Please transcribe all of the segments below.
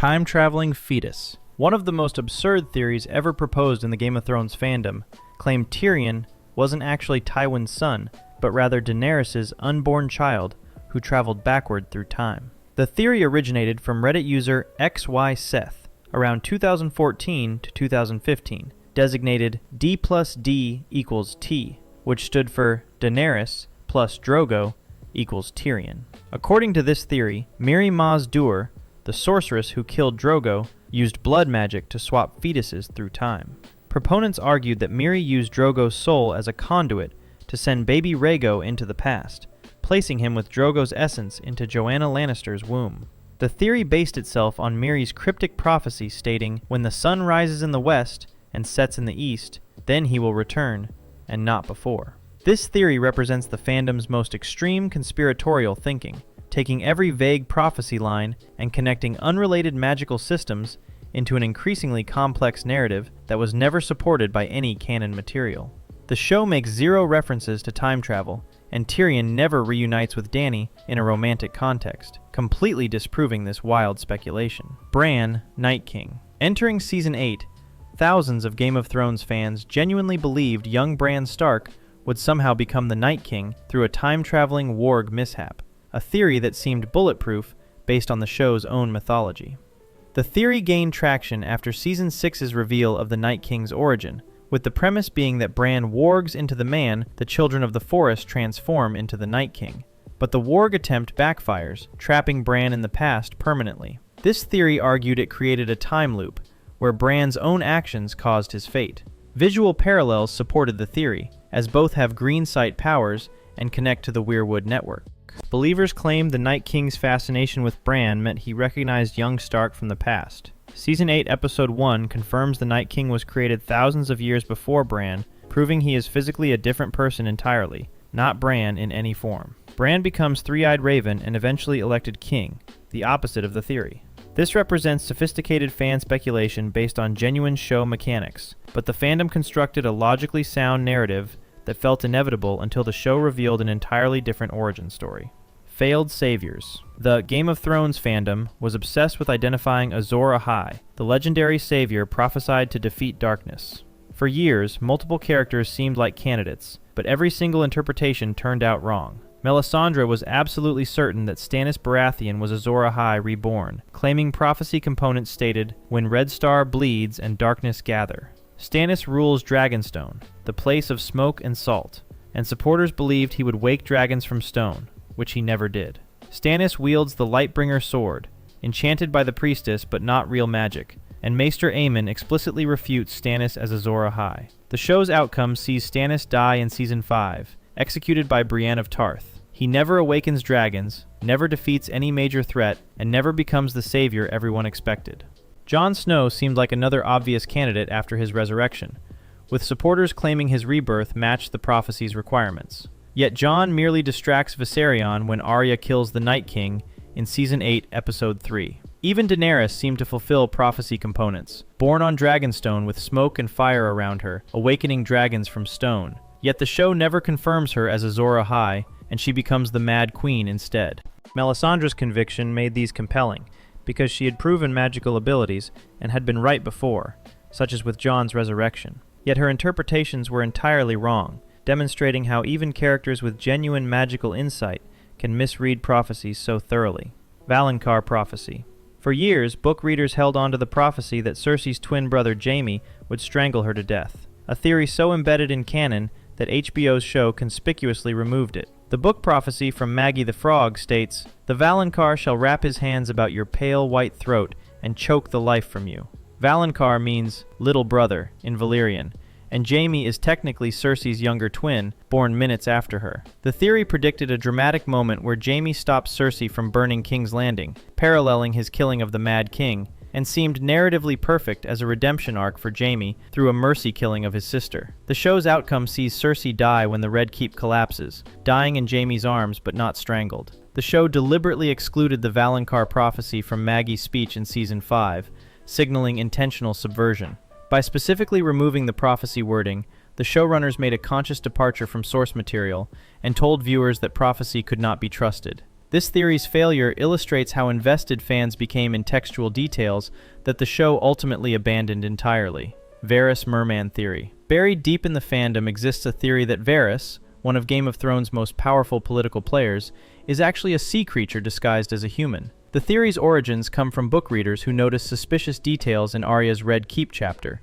time-traveling fetus. One of the most absurd theories ever proposed in the Game of Thrones fandom claimed Tyrion wasn't actually Tywin's son, but rather Daenerys' unborn child who traveled backward through time. The theory originated from Reddit user XYSeth around 2014 to 2015, designated D plus D equals T, which stood for Daenerys plus Drogo equals Tyrion. According to this theory, Mirri Maz Duur, the sorceress who killed Drogo, used blood magic to swap fetuses through time. Proponents argued that Mirri used Drogo's soul as a conduit to send baby Rhaego into the past, placing him with Drogo's essence into Joanna Lannister's womb. The theory based itself on Mirri's cryptic prophecy stating, "When the sun rises in the west and sets in the east, then he will return, and not before." This theory represents the fandom's most extreme conspiratorial thinking, taking every vague prophecy line and connecting unrelated magical systems into an increasingly complex narrative that was never supported by any canon material. The show makes zero references to time travel, and Tyrion never reunites with Dany in a romantic context, completely disproving this wild speculation. Bran, Night King. Entering Season 8, thousands of Game of Thrones fans genuinely believed young Bran Stark would somehow become the Night King through a time-traveling warg mishap, a theory that seemed bulletproof based on the show's own mythology. The theory gained traction after Season 6's reveal of the Night King's origin, with the premise being that Bran wargs into the man the Children of the Forest transform into the Night King. But the warg attempt backfires, trapping Bran in the past permanently. This theory argued it created a time loop, where Bran's own actions caused his fate. Visual parallels supported the theory, as both have green sight powers and connect to the Weirwood network. Believers claimed the Night King's fascination with Bran meant he recognized young Stark from the past. Season 8, Episode 1 confirms the Night King was created thousands of years before Bran, proving he is physically a different person entirely, not Bran in any form. Bran becomes Three-Eyed Raven and eventually elected king, the opposite of the theory. This represents sophisticated fan speculation based on genuine show mechanics, but the fandom constructed a logically sound narrative that felt inevitable until the show revealed an entirely different origin story. Failed saviors. The Game of Thrones fandom was obsessed with identifying Azor Ahai, the legendary savior prophesied to defeat darkness. For years, multiple characters seemed like candidates, but every single interpretation turned out wrong. Melisandre was absolutely certain that Stannis Baratheon was Azor Ahai reborn, claiming prophecy components stated, "When Red Star bleeds and darkness gather." Stannis rules Dragonstone, the place of smoke and salt, and supporters believed he would wake dragons from stone, which he never did. Stannis wields the Lightbringer sword, enchanted by the priestess but not real magic, and Maester Aemon explicitly refutes Stannis as Azor Ahai. The show's outcome sees Stannis die in Season 5, executed by Brienne of Tarth. He never awakens dragons, never defeats any major threat, and never becomes the savior everyone expected. Jon Snow seemed like another obvious candidate after his resurrection, with supporters claiming his rebirth matched the prophecy's requirements. Yet Jon merely distracts Viserion when Arya kills the Night King in Season 8, Episode 3. Even Daenerys seemed to fulfill prophecy components, born on Dragonstone with smoke and fire around her, awakening dragons from stone. Yet the show never confirms her as Azor Ahai, and she becomes the Mad Queen instead. Melisandre's conviction made these compelling, because she had proven magical abilities and had been right before, such as with Jon's resurrection. Yet her interpretations were entirely wrong, demonstrating how even characters with genuine magical insight can misread prophecies so thoroughly. Valonqar Prophecy. For years, book readers held on to the prophecy that Cersei's twin brother Jaime would strangle her to death, a theory so embedded in canon that HBO's show conspicuously removed it. The book prophecy from Maggie the Frog states, "The Valonqar shall wrap his hands about your pale white throat and choke the life from you." Valonqar means little brother in Valyrian, and Jaime is technically Cersei's younger twin, born minutes after her. The theory predicted a dramatic moment where Jaime stops Cersei from burning King's Landing, paralleling his killing of the Mad King, and seemed narratively perfect as a redemption arc for Jaime through a mercy killing of his sister. The show's outcome sees Cersei die when the Red Keep collapses, dying in Jaime's arms but not strangled. The show deliberately excluded the Valonqar prophecy from Maggie's speech in Season 5, signaling intentional subversion. By specifically removing the prophecy wording, the showrunners made a conscious departure from source material and told viewers that prophecy could not be trusted. This theory's failure illustrates how invested fans became in textual details that the show ultimately abandoned entirely. Varys Merman theory. Buried deep in the fandom exists a theory that Varys, one of Game of Thrones' most powerful political players, is actually a sea creature disguised as a human. The theory's origins come from book readers who noticed suspicious details in Arya's Red Keep chapter,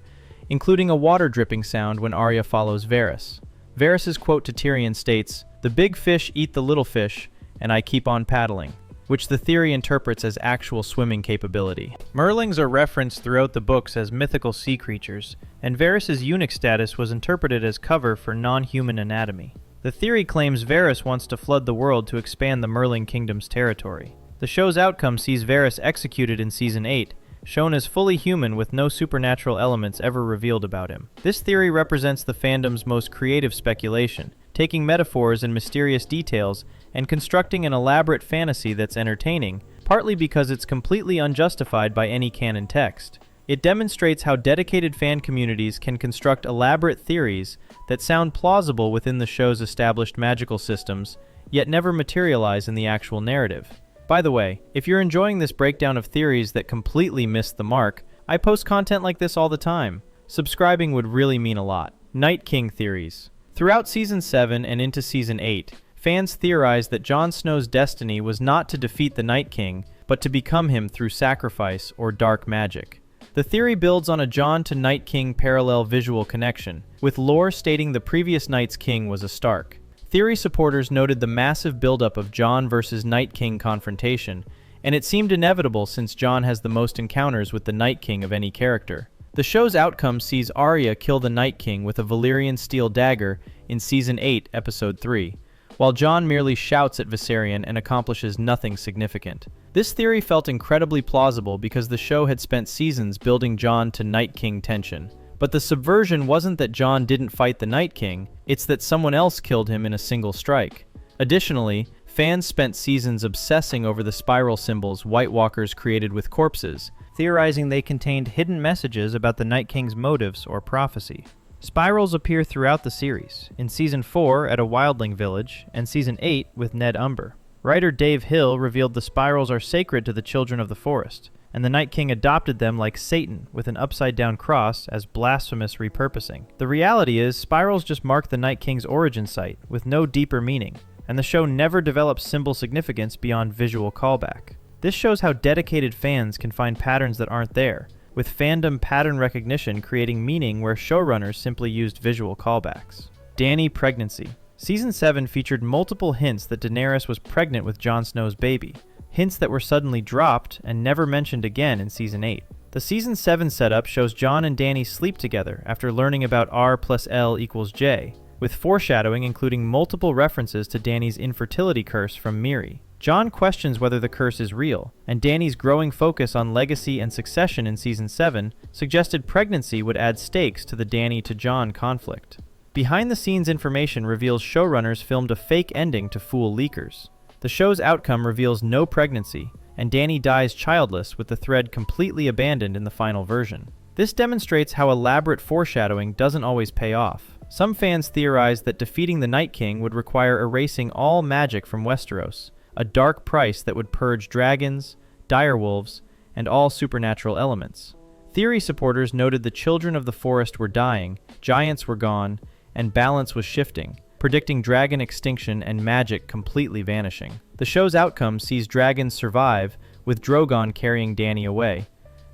including a water dripping sound when Arya follows Varys. Varys' quote to Tyrion states, "The big fish eat the little fish, and I keep on paddling," which the theory interprets as actual swimming capability. Merlings are referenced throughout the books as mythical sea creatures, and Varys' eunuch status was interpreted as cover for non-human anatomy. The theory claims Varys wants to flood the world to expand the Merling Kingdom's territory. The show's outcome sees Varys executed in Season 8, shown as fully human with no supernatural elements ever revealed about him. This theory represents the fandom's most creative speculation, taking metaphors and mysterious details and constructing an elaborate fantasy that's entertaining, partly because it's completely unjustified by any canon text. It demonstrates how dedicated fan communities can construct elaborate theories that sound plausible within the show's established magical systems, yet never materialize in the actual narrative. By the way, if you're enjoying this breakdown of theories that completely missed the mark, I post content like this all the time. Subscribing would really mean a lot. Night King theories. Throughout Season 7 and into Season 8, fans theorized that Jon Snow's destiny was not to defeat the Night King, but to become him through sacrifice or dark magic. The theory builds on a Jon to Night King parallel visual connection, with lore stating the previous Night's King was a Stark. Theory supporters noted the massive buildup of Jon versus Night King confrontation, and it seemed inevitable since Jon has the most encounters with the Night King of any character. The show's outcome sees Arya kill the Night King with a Valyrian steel dagger in Season 8, Episode 3, while Jon merely shouts at Viserion and accomplishes nothing significant. This theory felt incredibly plausible because the show had spent seasons building Jon to Night King tension. But the subversion wasn't that Jon didn't fight the Night King, it's that someone else killed him in a single strike. Additionally, fans spent seasons obsessing over the spiral symbols White Walkers created with corpses, theorizing they contained hidden messages about the Night King's motives or prophecy. Spirals appear throughout the series, in Season 4 at a wildling village, and Season 8 with Ned Umber. Writer Dave Hill revealed the spirals are sacred to the children of the forest, and the Night King adopted them like Satan with an upside-down cross as blasphemous repurposing. The reality is, spirals just mark the Night King's origin site, with no deeper meaning, and the show never develops symbol significance beyond visual callback. This shows how dedicated fans can find patterns that aren't there, with fandom pattern recognition creating meaning where showrunners simply used visual callbacks. Dany Pregnancy. Season 7 featured multiple hints that Daenerys was pregnant with Jon Snow's baby, hints that were suddenly dropped and never mentioned again in Season 8. The Season 7 setup shows Jon and Dany sleep together after learning about R plus L equals J, with foreshadowing including multiple references to Dany's infertility curse from Miri. Jon questions whether the curse is real, and Dany's growing focus on legacy and succession in Season 7 suggested pregnancy would add stakes to the Dany to Jon conflict. Behind-the-scenes information reveals showrunners filmed a fake ending to fool leakers. The show's outcome reveals no pregnancy, and Dany dies childless with the thread completely abandoned in the final version. This demonstrates how elaborate foreshadowing doesn't always pay off. Some fans theorized that defeating the Night King would require erasing all magic from Westeros, a dark price that would purge dragons, direwolves, and all supernatural elements. Theory supporters noted the children of the forest were dying, giants were gone, and balance was shifting, predicting dragon extinction and magic completely vanishing. The show's outcome sees dragons survive, with Drogon carrying Dany away,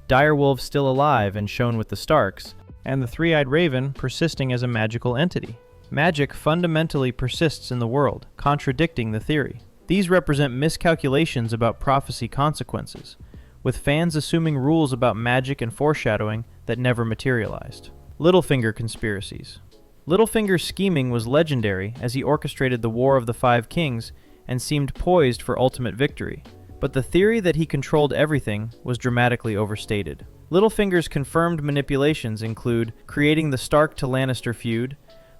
direwolves still alive and shown with the Starks, and the three-eyed raven persisting as a magical entity. Magic fundamentally persists in the world, contradicting the theory. These represent miscalculations about prophecy consequences, with fans assuming rules about magic and foreshadowing that never materialized. Littlefinger Conspiracies. Littlefinger's scheming was legendary as he orchestrated the War of the Five Kings and seemed poised for ultimate victory, but the theory that he controlled everything was dramatically overstated. Littlefinger's confirmed manipulations include creating the Stark to Lannister feud,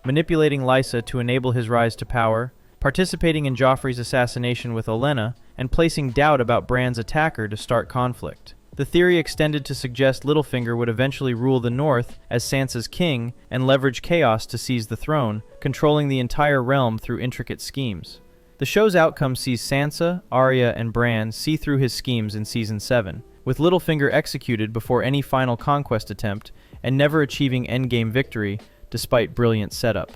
manipulating Lysa to enable his rise to power, participating in Joffrey's assassination with Olenna, and placing doubt about Bran's attacker to start conflict. The theory extended to suggest Littlefinger would eventually rule the North as Sansa's king and leverage chaos to seize the throne, controlling the entire realm through intricate schemes. The show's outcome sees Sansa, Arya, and Bran see through his schemes in Season 7, with Littlefinger executed before any final conquest attempt and never achieving endgame victory despite brilliant setup.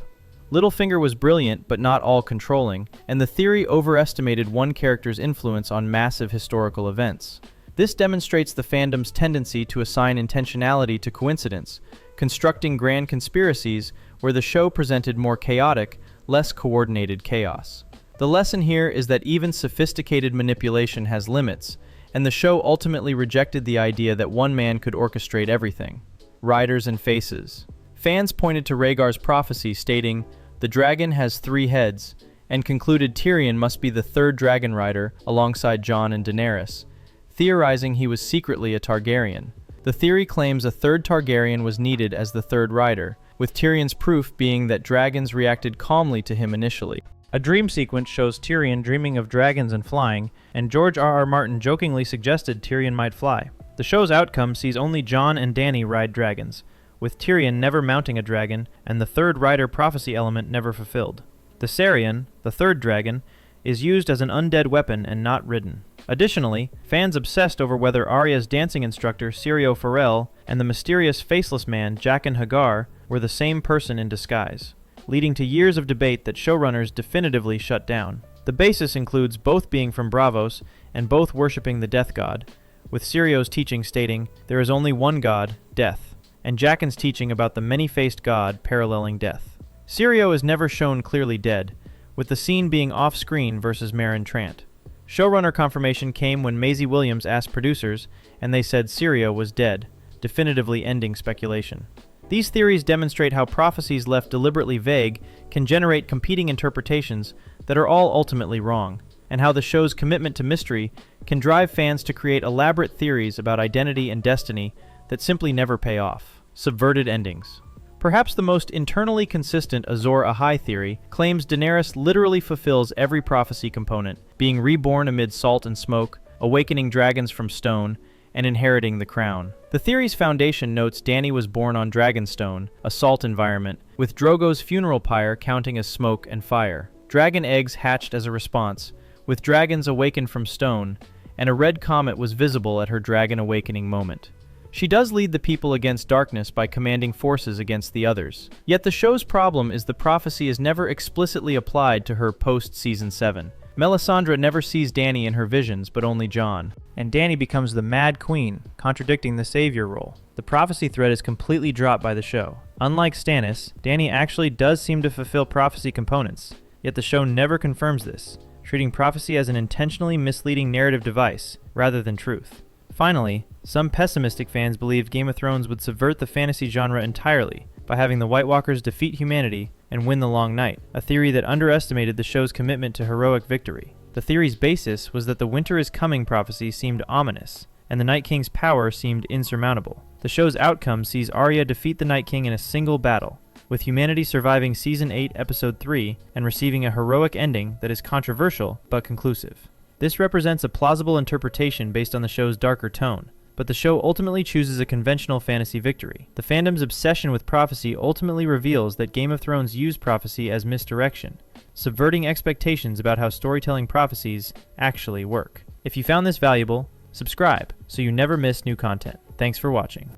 Littlefinger was brilliant but not all-controlling, and the theory overestimated one character's influence on massive historical events. This demonstrates the fandom's tendency to assign intentionality to coincidence, constructing grand conspiracies where the show presented more chaotic, less coordinated chaos. The lesson here is that even sophisticated manipulation has limits, and the show ultimately rejected the idea that one man could orchestrate everything. Riders and faces. Fans pointed to Rhaegar's prophecy stating, "The dragon has 3 heads," and concluded Tyrion must be the 3rd dragon rider alongside Jon and Daenerys, theorizing he was secretly a Targaryen. The theory claims a 3rd Targaryen was needed as the 3rd rider, with Tyrion's proof being that dragons reacted calmly to him initially. A dream sequence shows Tyrion dreaming of dragons and flying, and George R.R. Martin jokingly suggested Tyrion might fly. The show's outcome sees only Jon and Dany ride dragons, with Tyrion never mounting a dragon and the 3rd rider prophecy element never fulfilled. The Sarion, the 3rd dragon, is used as an undead weapon and not ridden. Additionally, fans obsessed over whether Arya's dancing instructor Syrio Forel and the mysterious faceless man Jaqen H'ghar were the same person in disguise, leading to years of debate that showrunners definitively shut down. The basis includes both being from Braavos and both worshipping the death god, with Syrio's teaching stating, "There is only one god, death," and Jaqen's teaching about the many-faced god paralleling death. Syrio is never shown clearly dead, with the scene being off-screen versus Merman Trant. Showrunner confirmation came when Maisie Williams asked producers, and they said Syrio was dead, definitively ending speculation. These theories demonstrate how prophecies left deliberately vague can generate competing interpretations that are all ultimately wrong, and how the show's commitment to mystery can drive fans to create elaborate theories about identity and destiny that simply never pay off. Subverted Endings. Perhaps the most internally consistent Azor Ahai theory claims Daenerys literally fulfills every prophecy component, being reborn amid salt and smoke, awakening dragons from stone, and inheriting the crown. The theory's foundation notes Dany was born on Dragonstone, a salt environment, with Drogo's funeral pyre counting as smoke and fire. Dragon eggs hatched as a response, with dragons awakened from stone, and a red comet was visible at her dragon awakening moment. She does lead the people against darkness by commanding forces against the others. Yet the show's problem is the prophecy is never explicitly applied to her post-Season 7. Melisandre never sees Dany in her visions, but only Jon. And Dany becomes the Mad Queen, contradicting the savior role. The prophecy thread is completely dropped by the show. Unlike Stannis, Dany actually does seem to fulfill prophecy components, yet the show never confirms this, treating prophecy as an intentionally misleading narrative device, rather than truth. Finally, some pessimistic fans believed Game of Thrones would subvert the fantasy genre entirely by having the White Walkers defeat humanity and win the Long Night, a theory that underestimated the show's commitment to heroic victory. The theory's basis was that the winter is coming prophecy seemed ominous, and the Night King's power seemed insurmountable. The show's outcome sees Arya defeat the Night King in a single battle, with humanity surviving Season 8, Episode 3, and receiving a heroic ending that is controversial but conclusive. This represents a plausible interpretation based on the show's darker tone, but the show ultimately chooses a conventional fantasy victory. The fandom's obsession with prophecy ultimately reveals that Game of Thrones used prophecy as misdirection, subverting expectations about how storytelling prophecies actually work. If you found this valuable, subscribe so you never miss new content. Thanks for watching.